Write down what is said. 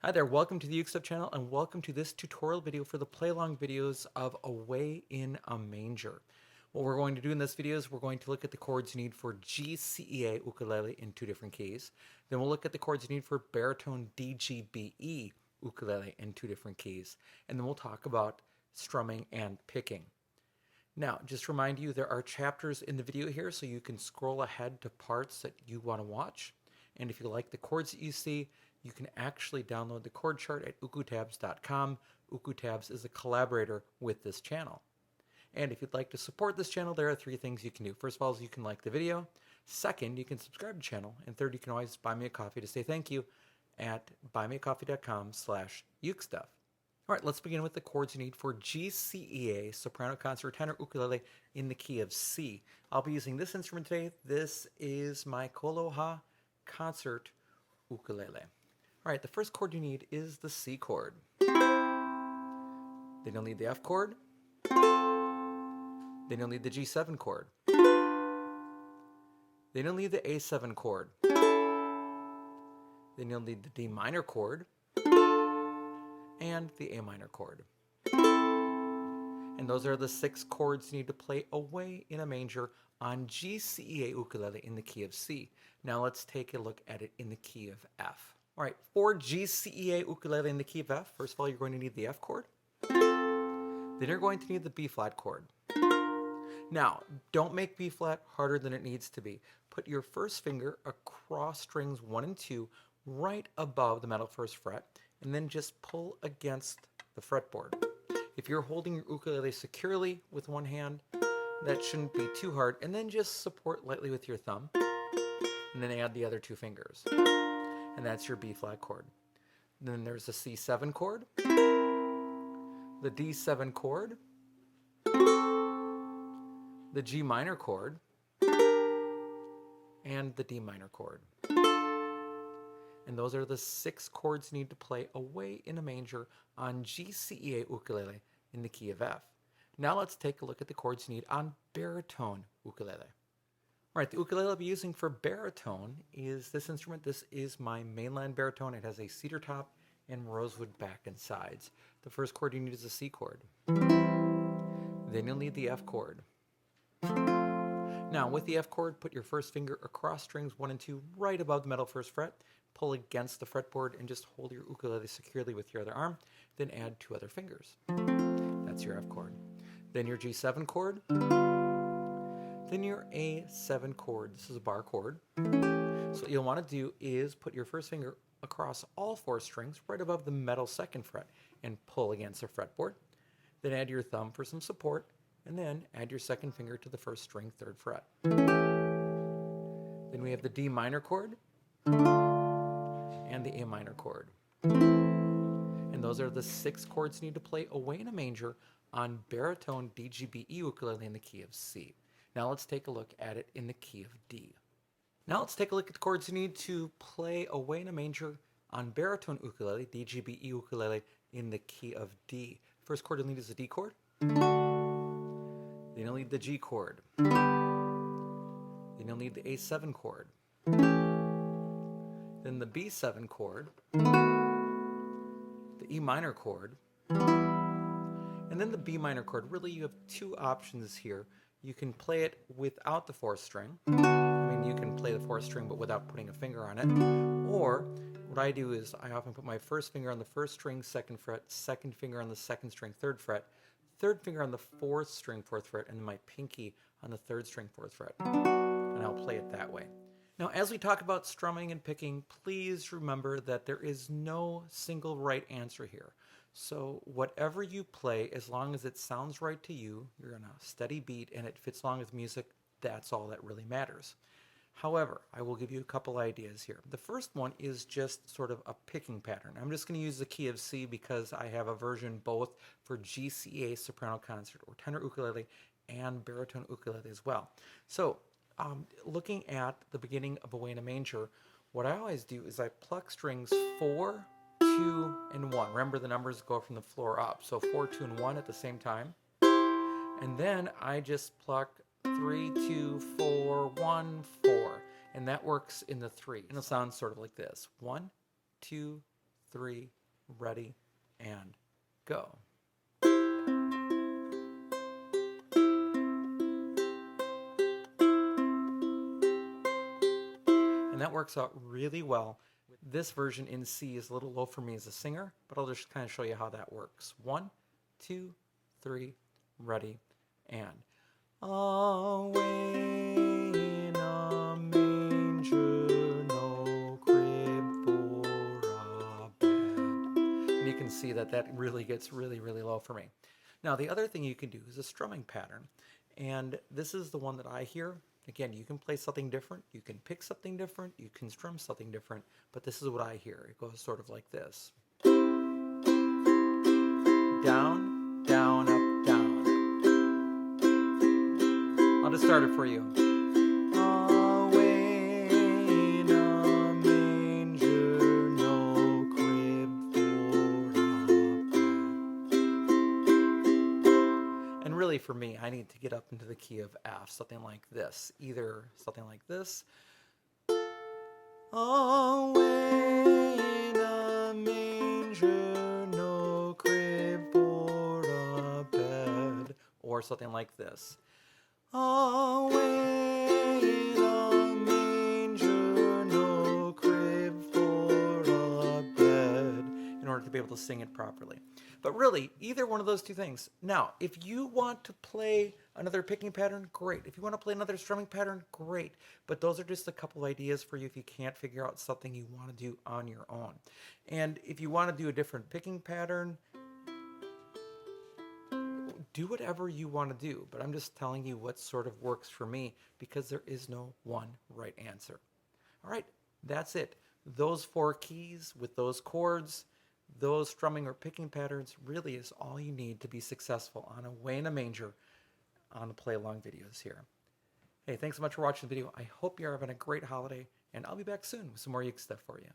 Hi there, welcome to the ukestuff channel and welcome to this tutorial video for the play-along videos of Away in a Manger. What we're going to do in this video is we're going to look at the chords you need for GCEA ukulele in two different keys. Then we'll look at the chords you need for baritone DGBE ukulele in two different keys. And then we'll talk about strumming and picking. Now, just to remind you, there are chapters in the video here, so you can scroll ahead to parts that you want to watch. And if you like the chords that you see, you can actually download the chord chart at ukestuff.info. Ukestuff is a collaborator with this channel. And if you'd like to support this channel, there are three things you can do. First of all, you can like the video. Second, you can subscribe to the channel. And third, you can always buy me a coffee to say thank you at buymeacoffee.com/ukestuff. All right, let's begin with the chords you need for GCEA soprano concert tenor ukulele in the key of C. I'll be using this instrument today. This is my Koloha concert ukulele. All right, the first chord you need is the C chord. Then you'll need the F chord. Then you'll need the G7 chord. Then you'll need the A7 chord. Then you'll need the D minor chord and the A minor chord. And those are the 6 chords you need to play Away in a Manger on GCEA ukulele in the key of C. Now let's take a look at it in the key of F. All right, for GCEA ukulele in the key of F, first of all, you're going to need the F chord. Then you're going to need the B flat chord. Now, don't make B flat harder than it needs to be. Put your first finger across strings 1 and 2 right above the metal first fret, and then just pull against the fretboard. If you're holding your ukulele securely with one hand, that shouldn't be too hard, and then just support lightly with your thumb, and then add the other 2 fingers. And that's your B flat chord. Then there's the C7 chord, the D7 chord, the G minor chord, and the D minor chord. And those are the 6 chords you need to play Away in a Manger on GCEA ukulele in the key of F. Now let's take a look at the chords you need on baritone ukulele. All right, the ukulele I'll be using for baritone is this instrument. This is my mainline baritone. It has a cedar top and rosewood back and sides. The first chord you need is a C chord. Then you'll need the F chord. Now with the F chord, put your first finger across strings 1 and 2 right above the metal first fret. Pull against the fretboard and just hold your ukulele securely with your other arm. Then add 2 other fingers. That's your F chord. Then your G7 chord. Then your A7 chord. This is a bar chord. So what you'll want to do is put your first finger across all 4 strings right above the metal second fret and pull against the fretboard. Then add your thumb for some support, and then add your second finger to the first string 3rd fret. Then we have the D minor chord and the A minor chord. And those are the 6 chords you need to play Away in a Manger on baritone DGBE ukulele in the key of C. Now let's take a look at it in the key of D. Now let's take a look at the chords you need to play Away in a Manger on baritone ukulele, DGBE ukulele in the key of D. First chord you'll need is the D chord. Then you'll need the G chord. Then you'll need the A7 chord. Then the B7 chord. The E minor chord. And then the B minor chord. Really, you have 2 options here. You can play it without the 4th string. I mean, you can play the 4th string but without putting a finger on it. Or what I do is I often put my first finger on the 1st string, 2nd fret, 2nd finger on the 2nd string, 3rd fret, 3rd finger on the 4th string, 4th fret, and then my pinky on the 3rd string, 4th fret. And I'll play it that way. Now, as we talk about strumming and picking, please remember that there is no single right answer here. So whatever you play, as long as it sounds right to you, you're on a steady beat and it fits along with music, that's all that really matters. However, I will give you a couple ideas here. The first one is just sort of a picking pattern. I'm just going to use the key of C because I have a version both for GCEA soprano concert or tenor ukulele and baritone ukulele as well. So looking at the beginning of Away in a Manger, what I always do is I pluck strings 4, 2, and 1. Remember, the numbers go from the floor up. So 4, 2, and 1 at the same time. And then I just pluck 3, 2, 4, 1, 4. And that works in the 3. And it sounds sort of like this. 1, 2, 3, ready, and go. And that works out really well. This version in C is a little low for me as a singer, but I'll just kind of show you how that works. 1, 2, 3, ready, and away in a manger, no crib for a bed. And you can see that that really gets really, really low for me. Now, the other thing you can do is a strumming pattern. And this is the one that I hear. Again, you can play something different, you can pick something different, you can strum something different, but this is what I hear. It goes sort of like this. Down, down, up, down. I'll just start it for you. Away in a manger, no crib for a bed. And really for me, I need to get up into the key of F, something like this. Either something like this. Away in a manger, no crib for a bed. Or something like this. Away in a manger, no crib for a bed, in order to be able to sing it properly. But really, either one of those two things. Now, if you want to play another picking pattern, great. If you want to play another strumming pattern, great. But those are just a couple ideas for you if you can't figure out something you want to do on your own. And if you want to do a different picking pattern, do whatever you want to do, but I'm just telling you what sort of works for me, because there is no one right answer. All right, that's it. Those 4 keys with those chords, those strumming or picking patterns really is all you need to be successful on Away in a Manger on the play along videos here. Hey, thanks so much for watching the video. I hope you're having a great holiday, and I'll be back soon with some more uke stuff for you.